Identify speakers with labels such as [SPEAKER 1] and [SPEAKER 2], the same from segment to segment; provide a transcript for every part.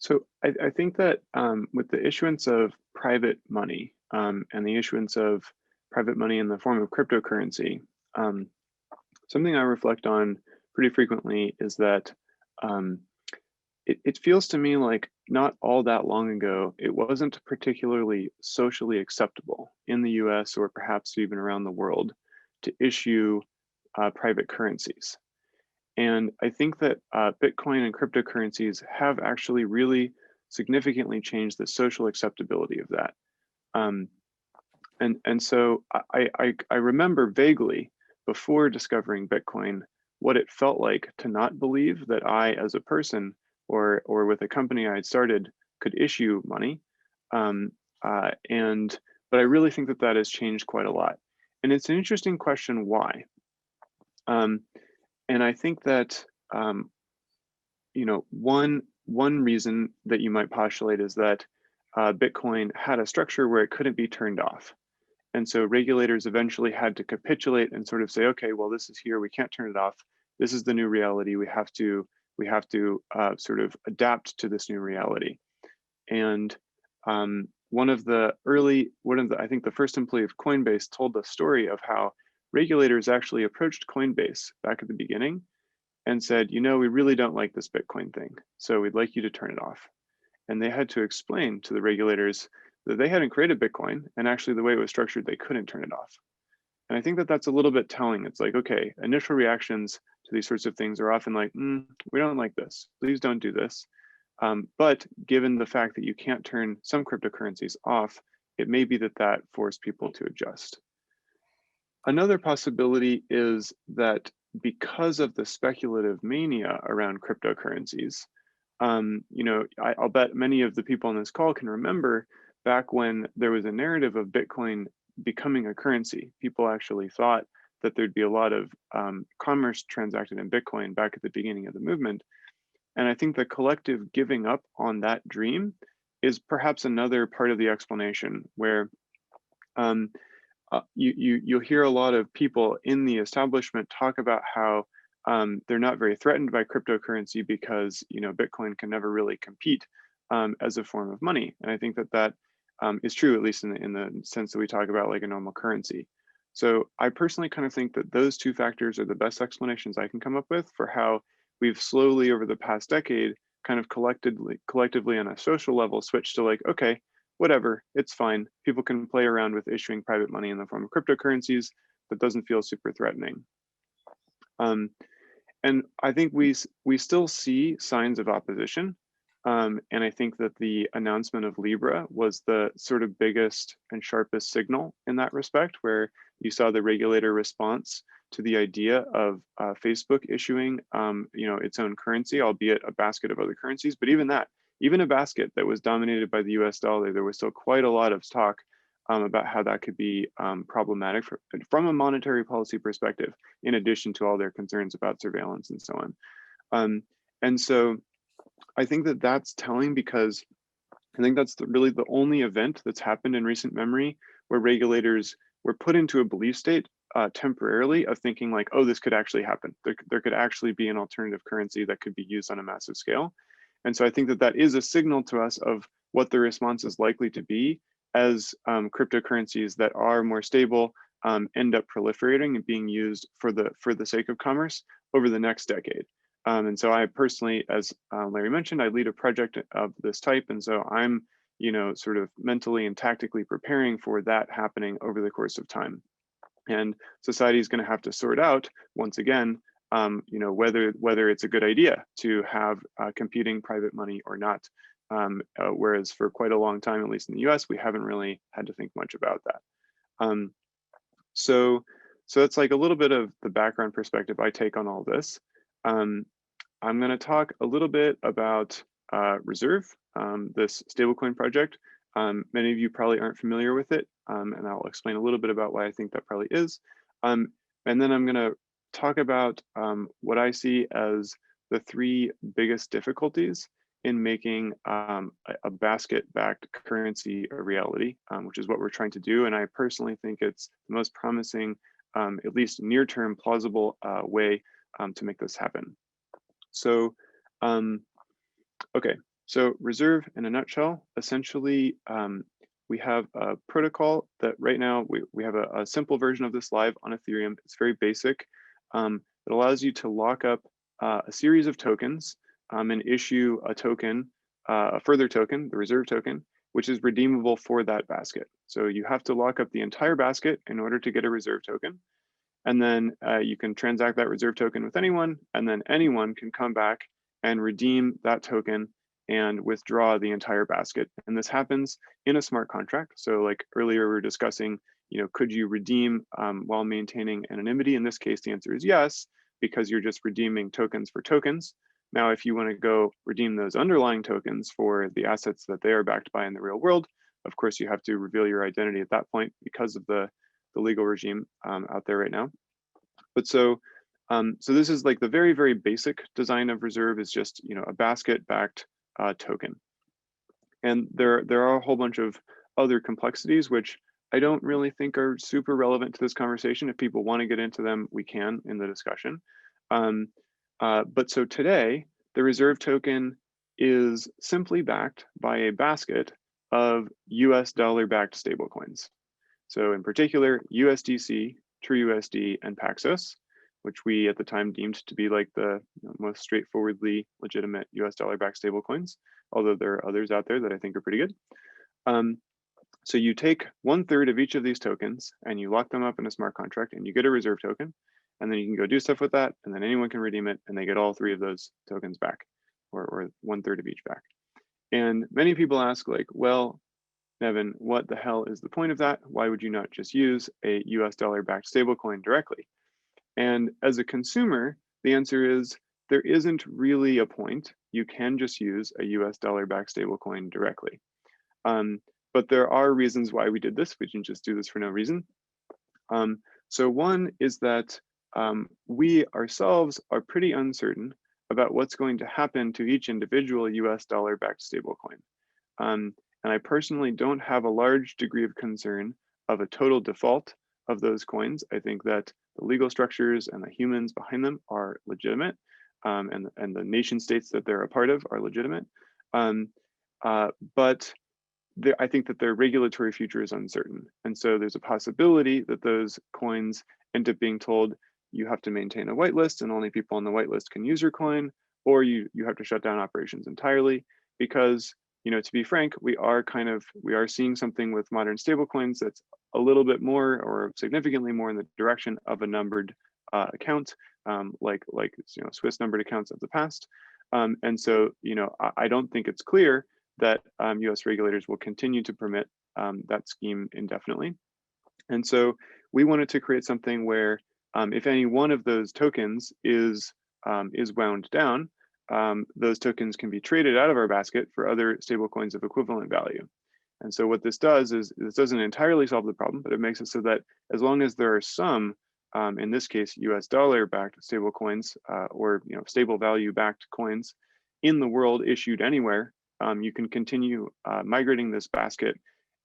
[SPEAKER 1] So I think that with the issuance of private money and the issuance of private money in the form of cryptocurrency, um, something I reflect on pretty frequently is that um, it feels to me like not all that long ago, it wasn't particularly socially acceptable in the US or perhaps even around the world to issue private currencies. And I think that Bitcoin and cryptocurrencies have actually really significantly changed the social acceptability of that. Um, and so I remember vaguely before discovering Bitcoin what it felt like to not believe that I, as a person or with a company I had started, could issue money. Um, and but I really think that that has changed quite a lot. And it's an interesting question why. Um, and I think that um, one reason that you might postulate is that Bitcoin had a structure where it couldn't be turned off. And so regulators eventually had to capitulate and sort of say, okay, well, this is here, we can't turn it off. This is the new reality. We have to sort of adapt to this new reality. And I think the first employee of Coinbase told the story of how regulators actually approached Coinbase back at the beginning and said, we really don't like this Bitcoin thing, so we'd like you to turn it off. And they had to explain to the regulators that they hadn't created Bitcoin, and actually the way it was structured, they couldn't turn it off. And I think that that's a little bit telling. It's like, okay, initial reactions to these sorts of things are often like, we don't like this, please don't do this. But given the fact that you can't turn some cryptocurrencies off, it may be that that forced people to adjust. Another possibility is that because of the speculative mania around cryptocurrencies, I'll bet many of the people on this call can remember back when there was a narrative of Bitcoin becoming a currency. People actually thought that there'd be a lot of commerce transacted in Bitcoin back at the beginning of the movement. And I think the collective giving up on that dream is perhaps another part of the explanation where um, you'll hear a lot of people in the establishment talk about how they're not very threatened by cryptocurrency because Bitcoin can never really compete as a form of money, and I think that that is true, at least in the sense that we talk about like a normal currency. So I personally kind of think that those two factors are the best explanations I can come up with for how we've slowly over the past decade kind of collectively on a social level switched to like, okay, whatever, it's fine. People can play around with issuing private money in the form of cryptocurrencies that doesn't feel super threatening. Um, and I think we still see signs of opposition. And I think that the announcement of Libra was the sort of biggest and sharpest signal in that respect, where you saw the regulator response to the idea of Facebook issuing, its own currency, albeit a basket of other currencies. But even that, even a basket that was dominated by the US dollar, there was still quite a lot of talk about how that could be problematic from a monetary policy perspective, in addition to all their concerns about surveillance and so on. And so I think that that's telling because I think that's really the only event that's happened in recent memory where regulators were put into a belief state temporarily of thinking like, oh, this could actually happen. There could actually be an alternative currency that could be used on a massive scale. And so I think that that is a signal to us of what the response is likely to be as cryptocurrencies that are more stable end up proliferating and being used for the sake of commerce over the next decade. And so I personally, as Larry mentioned, I lead a project of this type. And so I'm, sort of mentally and tactically preparing for that happening over the course of time. And society is going to have to sort out, once again, whether it's a good idea to have competing private money or not. Whereas for quite a long time, at least in the US, we haven't really had to think much about that. So it's like a little bit of the background perspective I take on all this. I'm going to talk a little bit about Reserve, this stablecoin project. Many of you probably aren't familiar with it, and I'll explain a little bit about why I think that probably is. And then I'm going to talk about what I see as the three biggest difficulties in making a basket-backed currency a reality, which is what we're trying to do. And I personally think it's the most promising, at least near-term plausible way to make this happen. So, okay, So reserve in a nutshell, essentially, we have a protocol that right now we have a simple version of this live on Ethereum. It's very basic. It allows you to lock up a series of tokens and issue a token, a further token, the reserve token, which is redeemable for that basket. So you have to lock up the entire basket in order to get a reserve token. And then you can transact that reserve token with anyone, and then anyone can come back and redeem that token and withdraw the entire basket. And this happens in a smart contract. So like earlier we were discussing, could you redeem while maintaining anonymity? In this case, the answer is yes, because you're just redeeming tokens for tokens. Now, if you want to go redeem those underlying tokens for the assets that they are backed by in the real world, of course, you have to reveal your identity at that point because of the legal regime out there right now. But so this is like the very, very basic design of reserve is just, a basket-backed token. And there are a whole bunch of other complexities, which I don't really think are super relevant to this conversation. If people want to get into them, we can in the discussion. But so today, the reserve token is simply backed by a basket of US dollar-backed stablecoins. So in particular, USDC, TrueUSD, and Paxos, which we at the time deemed to be like the most straightforwardly legitimate US dollar-backed stablecoins, although there are others out there that I think are pretty good. So you take 1/3 of each of these tokens and you lock them up in a smart contract and you get a reserve token, and then you can go do stuff with that, and then anyone can redeem it and they get all 3 of those tokens back, or 1/3 of each back. And many people ask like, well, Nevin, what the hell is the point of that? Why would you not just use a US dollar-backed stablecoin directly? And as a consumer, the answer is there isn't really a point. You can just use a US dollar-backed stablecoin directly. But there are reasons why we did this. We didn't just do this for no reason. So one is that we ourselves are pretty uncertain about what's going to happen to each individual US dollar-backed stablecoin. And I personally don't have a large degree of concern of a total default of those coins. I think that the legal structures and the humans behind them are legitimate, and the nation states that they're a part of are legitimate. But I think that their regulatory future is uncertain. And so there's a possibility that those coins end up being told, you have to maintain a whitelist and only people on the whitelist can use your coin, or you have to shut down operations entirely, because to be frank, we are seeing something with modern stablecoins that's a little bit more or significantly more in the direction of a numbered account, like Swiss numbered accounts of the past. And so I don't think it's clear that US regulators will continue to permit that scheme indefinitely. And so we wanted to create something where if any one of those tokens is wound down, those tokens can be traded out of our basket for other stablecoins of equivalent value. And so what this does is, this doesn't entirely solve the problem, but it makes it so that as long as there are some, in this case, US dollar-backed stablecoins or stable value-backed coins in the world issued anywhere, you can continue migrating this basket.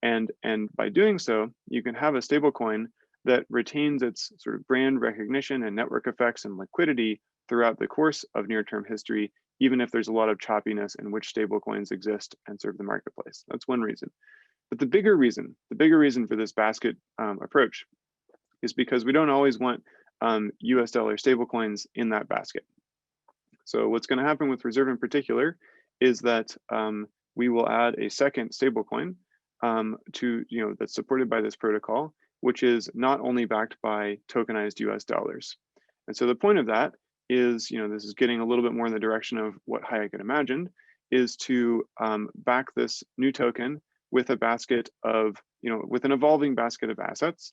[SPEAKER 1] And by doing so, you can have a stablecoin that retains its sort of brand recognition and network effects and liquidity throughout the course of near-term history, even if there's a lot of choppiness in which stablecoins exist and serve the marketplace. That's one reason. But the bigger reason for this basket approach is because we don't always want US dollar stablecoins in that basket. So what's going to happen with Reserve in particular is that we will add a second stablecoin that's supported by this protocol, which is not only backed by tokenized US dollars. And so the point of that is, this is getting a little bit more in the direction of what Hayek had imagined, is to back this new token with a basket of, with an evolving basket of assets,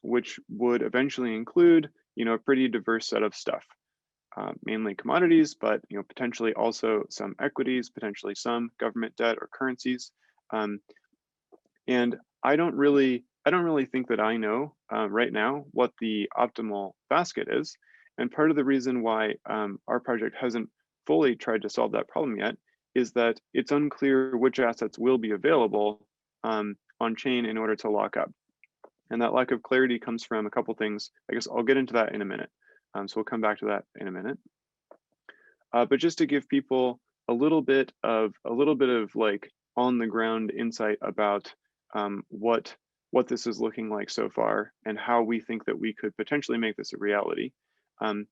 [SPEAKER 1] which would eventually include, a pretty diverse set of stuff. Mainly commodities, but potentially also some equities, potentially some government debt or currencies. And I don't really think that I know right now what the optimal basket is. And part of the reason why our project hasn't fully tried to solve that problem yet is that it's unclear which assets will be available on chain in order to lock up. And that lack of clarity comes from a couple things. I guess I'll get into that in a minute. So we'll come back to that in a minute. But just to give people a little bit of like on the ground insight about what this is looking like so far and how we think that we could potentially make this a reality. Um,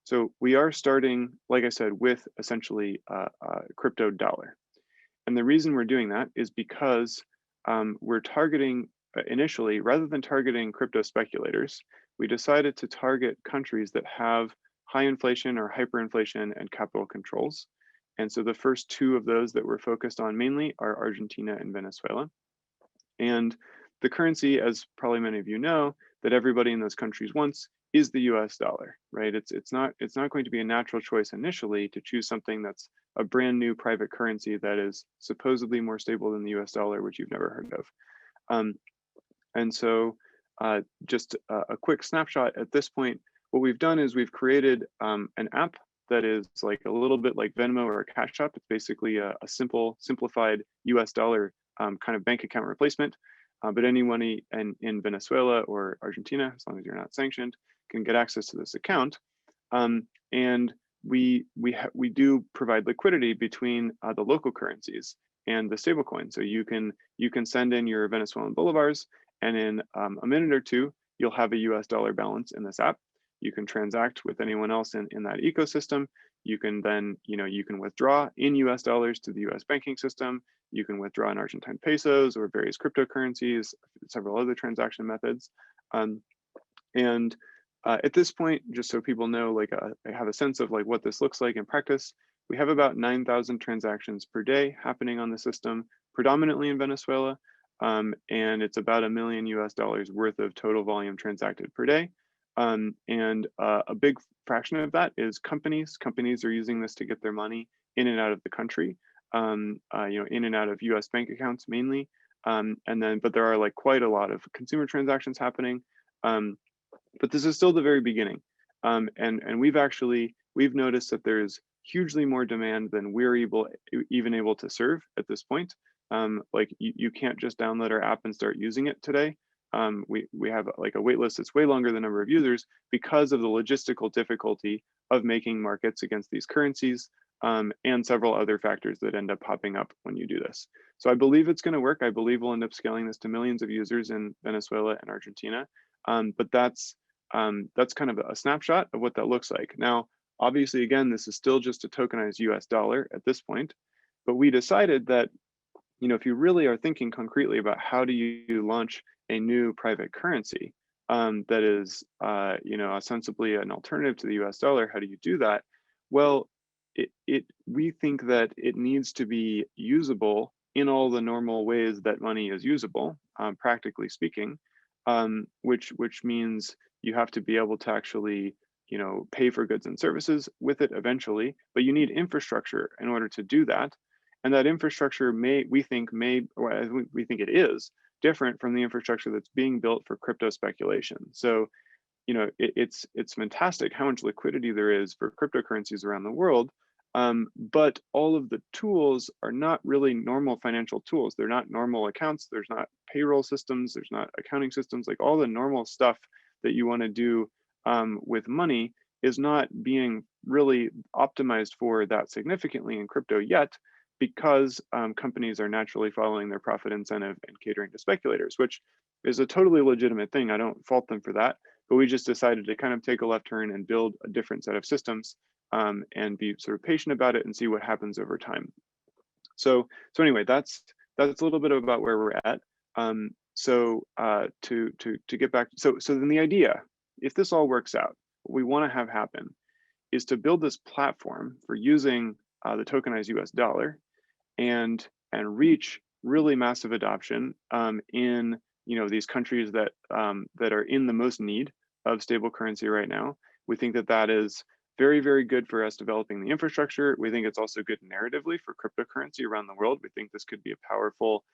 [SPEAKER 1] so we are starting, like I said, with essentially a crypto dollar. And the reason we're doing that is because we're targeting initially, rather than targeting crypto speculators, we decided to target countries that have high inflation or hyperinflation and capital controls. And so the first two of those that we're focused on mainly are Argentina and Venezuela. And the currency, as probably many of you know, that everybody in those countries wants is the US dollar, right? It's not going to be a natural choice initially to choose something that's a brand new private currency that is supposedly more stable than the US dollar, which you've never heard of. And so just a quick snapshot at this point, what we've done is we've created an app that is like a little bit like Venmo or Cash App. It's basically a simplified US dollar kind of bank account replacement. But anyone in Venezuela or Argentina, as long as you're not sanctioned, can get access to this account. And we do provide liquidity between the local currencies and the stablecoin. So you can send in your Venezuelan bolivars, and in a minute or two, you'll have a US dollar balance in this app. You can transact with anyone else in that ecosystem. You can then, you can withdraw in US dollars to the US banking system. You can withdraw in Argentine pesos or various cryptocurrencies, several other transaction methods. And at this point, just so people know, like I have a sense of like what this looks like in practice, we have about 9,000 transactions per day happening on the system, predominantly in Venezuela. And it's about $1 million US worth of total volume transacted per day. And a big fraction of that is companies. Companies are using this to get their money in and out of the country, in and out of US bank accounts mainly. But there are like quite a lot of consumer transactions happening. But this is still the very beginning. And we've noticed that there's hugely more demand than we're even able to serve at this point. Like you can't just download our app and start using it today. We have like a wait list that's way longer than the number of users because of the logistical difficulty of making markets against these currencies, and several other factors that end up popping up when you do this. So I believe it's going to work. I believe we'll end up scaling this to millions of users in Venezuela and Argentina. But that's kind of a snapshot of what that looks like. Now, obviously, again, this is still just a tokenized US dollar at this point, but we decided that, if you really are thinking concretely about how do you launch a new private currency that is, ostensibly an alternative to the US dollar, how do you do that? Well, we think that it needs to be usable in all the normal ways that money is usable, practically speaking, which means you have to be able to actually, pay for goods and services with it eventually, but you need infrastructure in order to do that. And that infrastructure we think it is different from the infrastructure that's being built for crypto speculation. So, it's fantastic how much liquidity there is for cryptocurrencies around the world. But all of the tools are not really normal financial tools. They're not normal accounts. There's not payroll systems. There's not accounting systems. Like all the normal stuff that you want to do with money is not being really optimized for that significantly in crypto yet, because companies are naturally following their profit incentive and catering to speculators, which is a totally legitimate thing. I don't fault them for that, but we just decided to kind of take a left turn and build a different set of systems, and be sort of patient about it and see what happens over time. So anyway, that's a little bit about where we're at. To get back, so then the idea, if this all works out, what we want to have happen is to build this platform for using the tokenized US dollar and reach really massive adoption in these countries that are in the most need of stable currency right now. We think that is very, very good for us developing the infrastructure. We think it's also good narratively for cryptocurrency around the world. We think this could be a powerful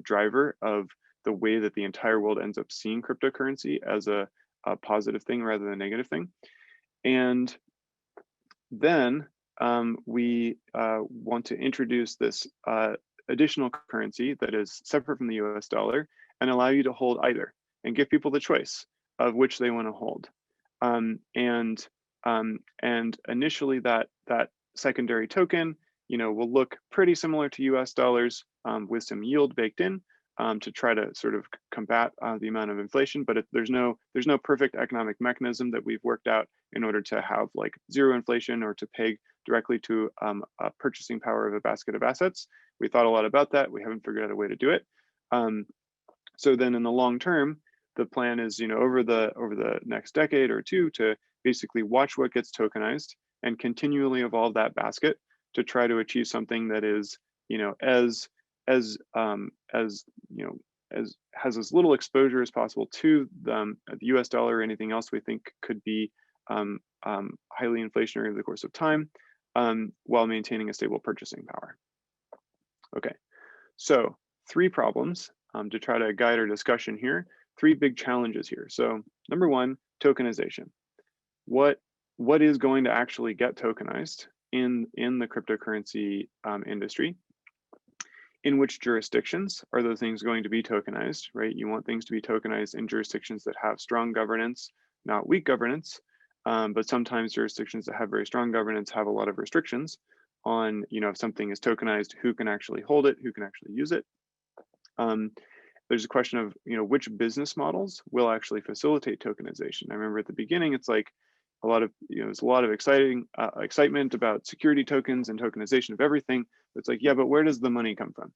[SPEAKER 1] driver of the way that the entire world ends up seeing cryptocurrency as a positive thing rather than a negative thing. And then we want to introduce this additional currency that is separate from the US dollar and allow you to hold either and give people the choice of which they want to hold. And initially that secondary token will look pretty similar to US dollars with some yield baked in to try to sort of combat the amount of inflation. But there's no perfect economic mechanism that we've worked out in order to have like zero inflation or to peg directly to a purchasing power of a basket of assets. We thought a lot about that. We haven't figured out a way to do it. So then in the long term, the plan is, over the next decade or two to basically watch what gets tokenized and continually evolve that basket to try to achieve something that is, as has as little exposure as possible to the US dollar or anything else we think could be highly inflationary over the course of time, while maintaining a stable purchasing power. Okay, so 3 problems to try to guide our discussion here, 3 big challenges here. So number 1, tokenization. What is going to actually get tokenized in the cryptocurrency industry? In which jurisdictions are those things going to be tokenized, right? You want things to be tokenized in jurisdictions that have strong governance, not weak governance, but sometimes jurisdictions that have very strong governance have a lot of restrictions on, if something is tokenized, who can actually hold it, who can actually use it. There's a question of, which business models will actually facilitate tokenization. I remember at the beginning, it's like a lot of, there's a lot of excitement about security tokens and tokenization of everything. It's like, yeah, but where does the money come from?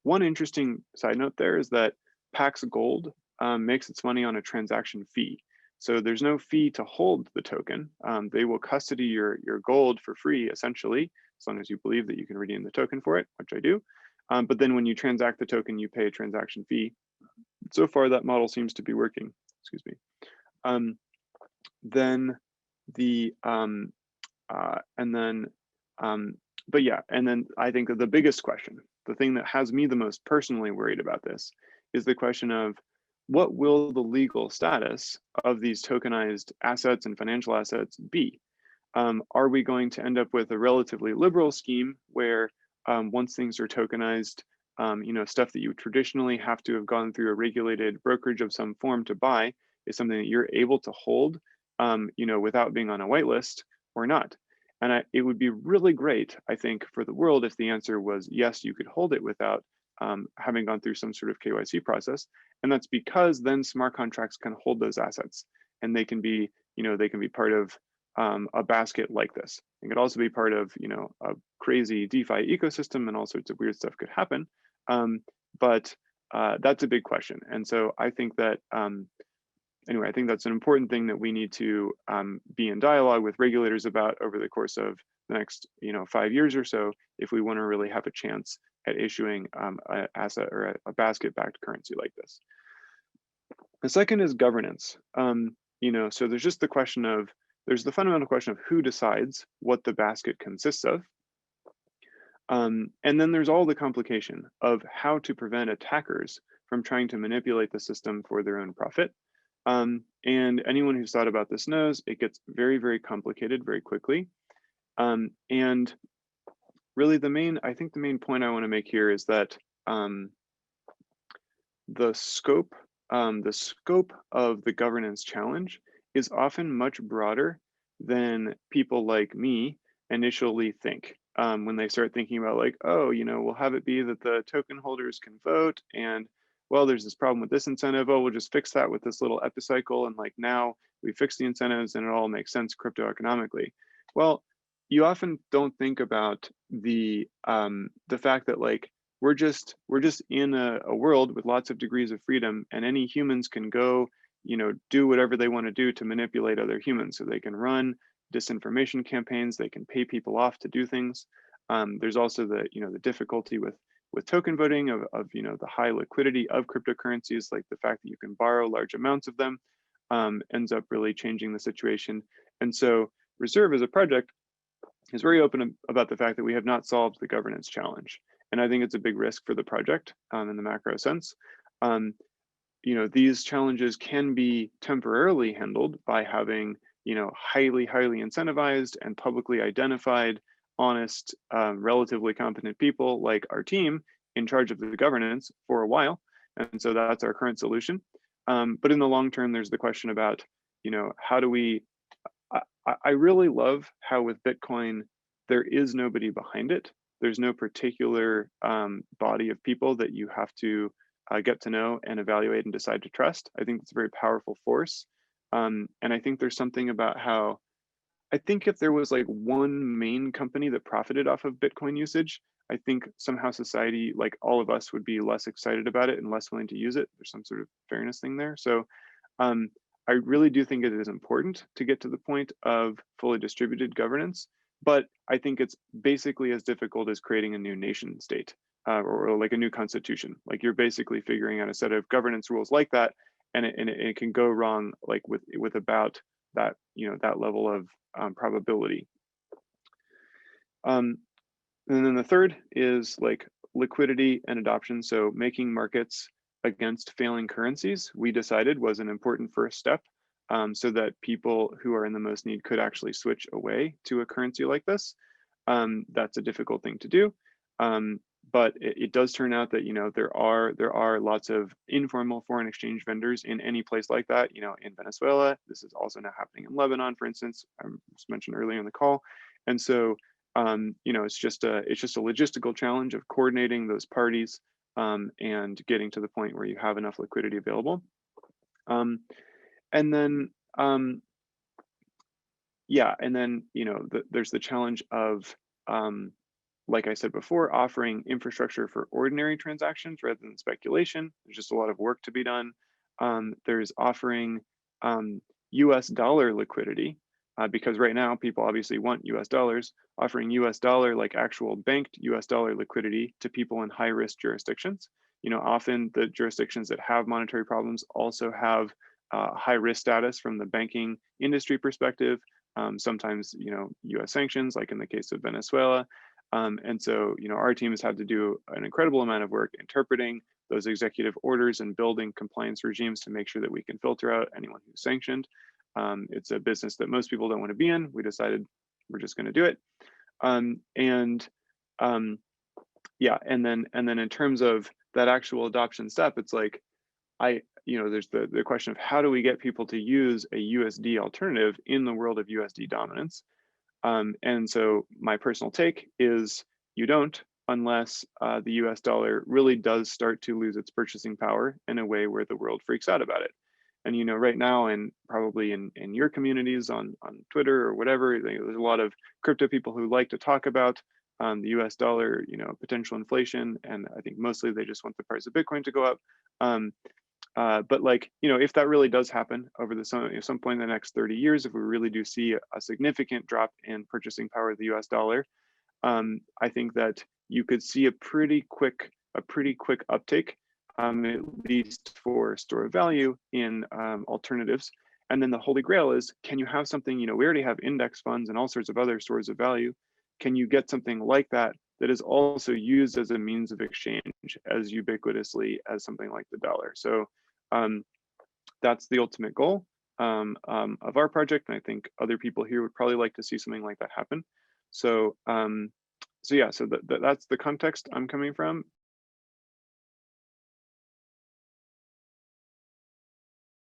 [SPEAKER 1] One interesting side note there is that Pax Gold makes its money on a transaction fee. So there's no fee to hold the token. They will custody your gold for free, essentially, as long as you believe that you can redeem the token for it, which I do. But then when you transact the token, you pay a transaction fee. So far, that model seems to be working. Excuse me. But yeah, and then I think that the biggest question, the thing that has me the most personally worried about this, is the question of what will the legal status of these tokenized assets and financial assets be? Are we going to end up with a relatively liberal scheme where once things are tokenized, stuff that you traditionally have to have gone through a regulated brokerage of some form to buy is something that you're able to hold, without being on a whitelist or not? And it would be really great, I think, for the world if the answer was yes, you could hold it without having gone through some sort of KYC process. And that's because then smart contracts can hold those assets, and they can be, part of a basket like this. It could also be part of, a crazy DeFi ecosystem, and all sorts of weird stuff could happen. But that's a big question. And so I think that, anyway, I think that's an important thing that we need to be in dialogue with regulators about over the course of the next, 5 years or so, if we want to really have a chance at issuing an asset or a basket-backed currency like this. The second is governance. So there's just there's the fundamental question of who decides what the basket consists of. And then there's all the complication of how to prevent attackers from trying to manipulate the system for their own profit. And anyone who's thought about this knows it gets very, very complicated very quickly. And really I think the main point I want to make here is that the scope of the governance challenge is often much broader than people like me initially think. When they start thinking about like, oh, we'll have it be that the token holders can vote, and well, there's this problem with this incentive. Oh, we'll just fix that with this little epicycle, and like now we fix the incentives and it all makes sense crypto economically. Well, you often don't think about the fact that like we're just in a world with lots of degrees of freedom, and any humans can go, do whatever they want to do to manipulate other humans. So they can run disinformation campaigns, they can pay people off to do things. There's also the difficulty with token voting of the high liquidity of cryptocurrencies, like the fact that you can borrow large amounts of them ends up really changing the situation. And so Reserve as a project is very open about the fact that we have not solved the governance challenge. And I think it's a big risk for the project in the macro sense. These challenges can be temporarily handled by having, highly incentivized and publicly identified, honest, relatively competent people like our team in charge of the governance for a while. And so that's our current solution. But in the long term, there's the question about, how do we, I really love how with Bitcoin, there is nobody behind it. There's no particular body of people that you have to get to know and evaluate and decide to trust. I think it's a very powerful force. And I think there's something about how, I think if there was like one main company that profited off of Bitcoin usage, I think somehow society, like all of us, would be less excited about it and less willing to use it. There's some sort of fairness thing there. So um, I really do think it is important to get to the point of fully distributed governance, but I think it's basically as difficult as creating a new nation state or like a new constitution. Like you're basically figuring out a set of governance rules like that, and it can go wrong like with about that, you know, that level of probability. And then the third is like liquidity and adoption. So making markets against failing currencies, we decided was an important first step so that people who are in the most need could actually switch away to a currency like this. That's a difficult thing to do. But it does turn out that, you know, there are lots of informal foreign exchange vendors in any place like that. You know, in Venezuela, this is also now happening in Lebanon, for instance, I just mentioned earlier in the call. And so, you know, it's just a logistical challenge of coordinating those parties and getting to the point where you have enough liquidity available. And then, yeah, and then, you know, there's the challenge of like I said before, offering infrastructure for ordinary transactions rather than speculation. There's just a lot of work to be done. There's offering US dollar liquidity, because right now people obviously want US dollars, offering US dollar, like actual banked US dollar liquidity to people in high risk jurisdictions. You know, often the jurisdictions that have monetary problems also have high risk status from the banking industry perspective. Sometimes, you know, US sanctions, like in the case of Venezuela. And so, you know, our team has had to do an incredible amount of work interpreting those executive orders and building compliance regimes to make sure that we can filter out anyone who's sanctioned. It's a business that most people don't want to be in. We decided we're just going to do it. Yeah, and then in terms of that actual adoption step, it's like, you know, there's the question of how do we get people to use a USD alternative in the world of USD dominance? And so my personal take is you don't, unless the US dollar really does start to lose its purchasing power in a way where the world freaks out about it. And, you know, right now, and probably in your communities on Twitter or whatever, there's a lot of crypto people who like to talk about the US dollar, you know, potential inflation. And I think mostly they just want the price of Bitcoin to go up. But like, you know, if that really does happen over the some point in the next 30 years, if we really do see a significant drop in purchasing power of the US dollar, I think that you could see a pretty quick uptake, at least for store of value in alternatives. And then the holy grail is, can you have something, you know, we already have index funds and all sorts of other stores of value. Can you get something like that that is also used as a means of exchange as ubiquitously as something like the dollar? So that's the ultimate goal of our project. And I think other people here would probably like to see something like that happen. So, so yeah, so that's the context I'm coming from.